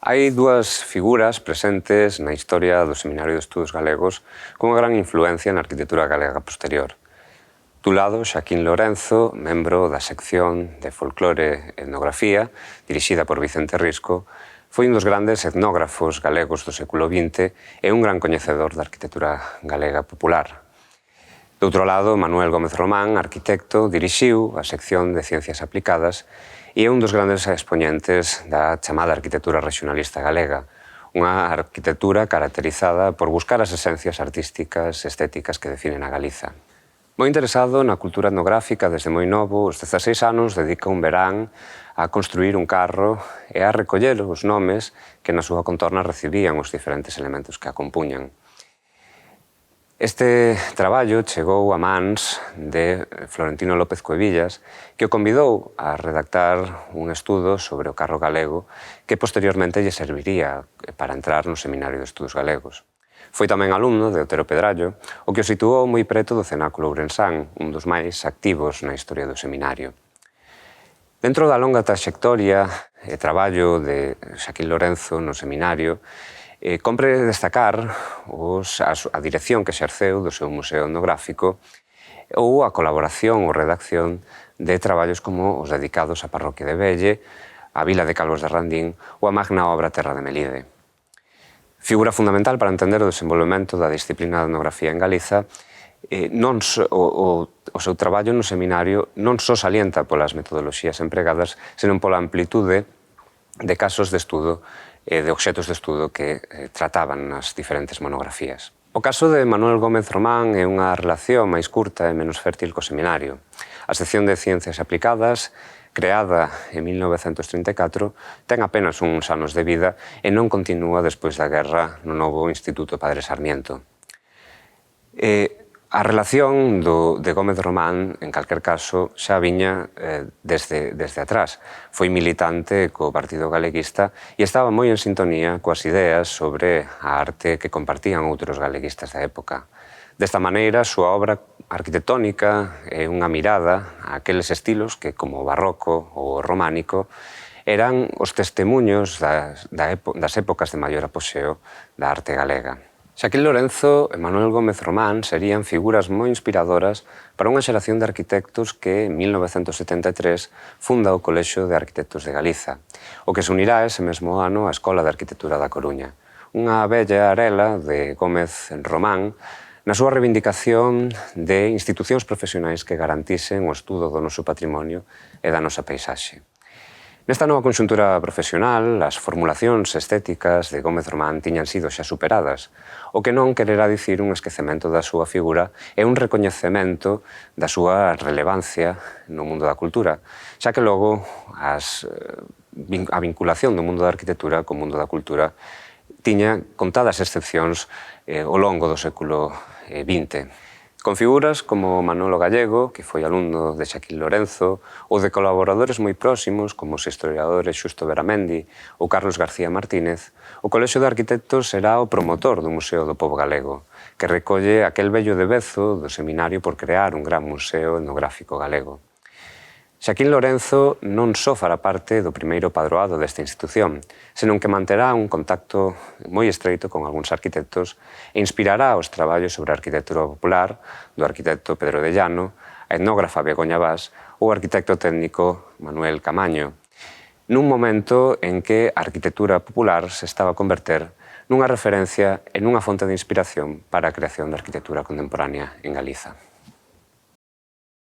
Hai dúas figuras presentes na historia do Seminario de Estudos Galegos con unha gran influencia na arquitectura galega posterior. Dun lado, Xaquín Lorenzo, membro da sección de Folclore e Etnografía, dirixida por Vicente Risco, foi un dos grandes etnógrafos galegos do século XX e un gran coñecedor da arquitectura galega popular. Do outro lado, Manuel Gómez Román, arquitecto, dirixiu a sección de Ciencias Aplicadas e é un dos grandes expoñentes da chamada arquitectura regionalista galega, unha arquitectura caracterizada por buscar as esencias artísticas e estéticas que definen a Galiza. Moi interesado na cultura etnográfica desde moi novo, aos 16 anos dedica un verán a construir un carro e a recoller os nomes que na súa contorna recibían os diferentes elementos que a compuñan. Este traballo chegou a mans de Florentino López Cuevillas, que o convidou a redactar un estudo sobre o carro galego que posteriormente lle serviría para entrar no Seminario de Estudos Galegos. Foi tamén alumno de Otero Pedrallo, o que o situou moi preto do cenáculo ourensán, un dos máis activos na historia do seminario. Dentro da longa traxectoria e traballo de Xaquín Lorenzo no seminario, compre destacar a dirección que exerceu do seu museo etnográfico ou a colaboración ou redacción de traballos como os dedicados á parroquia de Velle, a vila de Calvos de Randín ou a magna obra Terra de Melide. Figura fundamental para entender o desenvolvemento da disciplina de etnografía en Galiza, o seu traballo no seminario non só salienta polas metodoloxías empregadas, senón pola amplitude de casos de estudo e de obxetos de estudo que trataban nas diferentes monografías. O caso de Manuel Gómez Román é unha relación máis curta e menos fértil co seminario. A sección de Ciencias Aplicadas, creada en 1934, ten apenas uns anos de vida e non continúa despois da guerra no novo Instituto Padre Sarmiento. A relación de Gómez Román, en calquer caso, xa viña desde atrás. Foi militante co Partido Galeguista e estaba moi en sintonía coas ideas sobre a arte que compartían outros galeguistas da época. Desta maneira, a súa obra arquitectónica é unha mirada a aqueles estilos que, como o barroco ou o románico, eran os testemunhos das épocas de maior apoxeo da arte galega. Xaquín Lorenzo e Manuel Gómez Román serían figuras moi inspiradoras para unha xeración de arquitectos que, en 1973, funda o Colexio de Arquitectos de Galiza, o que se unirá ese mesmo ano á Escola de Arquitectura da Coruña, unha bella arela de Gómez Román na súa reivindicación de institucións profesionais que garantisen o estudo do noso patrimonio e da nosa paisaxe. Nesta nova conxuntura profesional, as formulacións estéticas de Gómez Román tiñan sido xa superadas, o que non quererá dicir un esquecemento da súa figura e un recoñecemento da súa relevancia no mundo da cultura, xa que logo a vinculación do mundo da arquitectura co mundo da cultura tiña contadas excepcións ao longo do século XX. Con figuras como Manolo Gallego, que foi alumno de Xaquín Lorenzo, ou de colaboradores moi próximos como os historiadores Xusto Beramendi ou Carlos García Martínez, o Colexio de Arquitectos será o promotor do Museo do Pobo Galego, que recolle aquel vello devezo do seminario por crear un gran museo etnográfico galego. Xaquín Lorenzo non só fará parte do primeiro padroado desta institución, senón que manterá un contacto moi estreito con algúns arquitectos e inspirará os traballos sobre a arquitectura popular do arquitecto Pedro de Llano, a etnógrafa Begoña Bas ou o arquitecto técnico Manuel Camaño, nun momento en que a arquitectura popular se estaba a converter nunha referencia e nunha fonte de inspiración para a creación da arquitectura contemporánea en Galiza.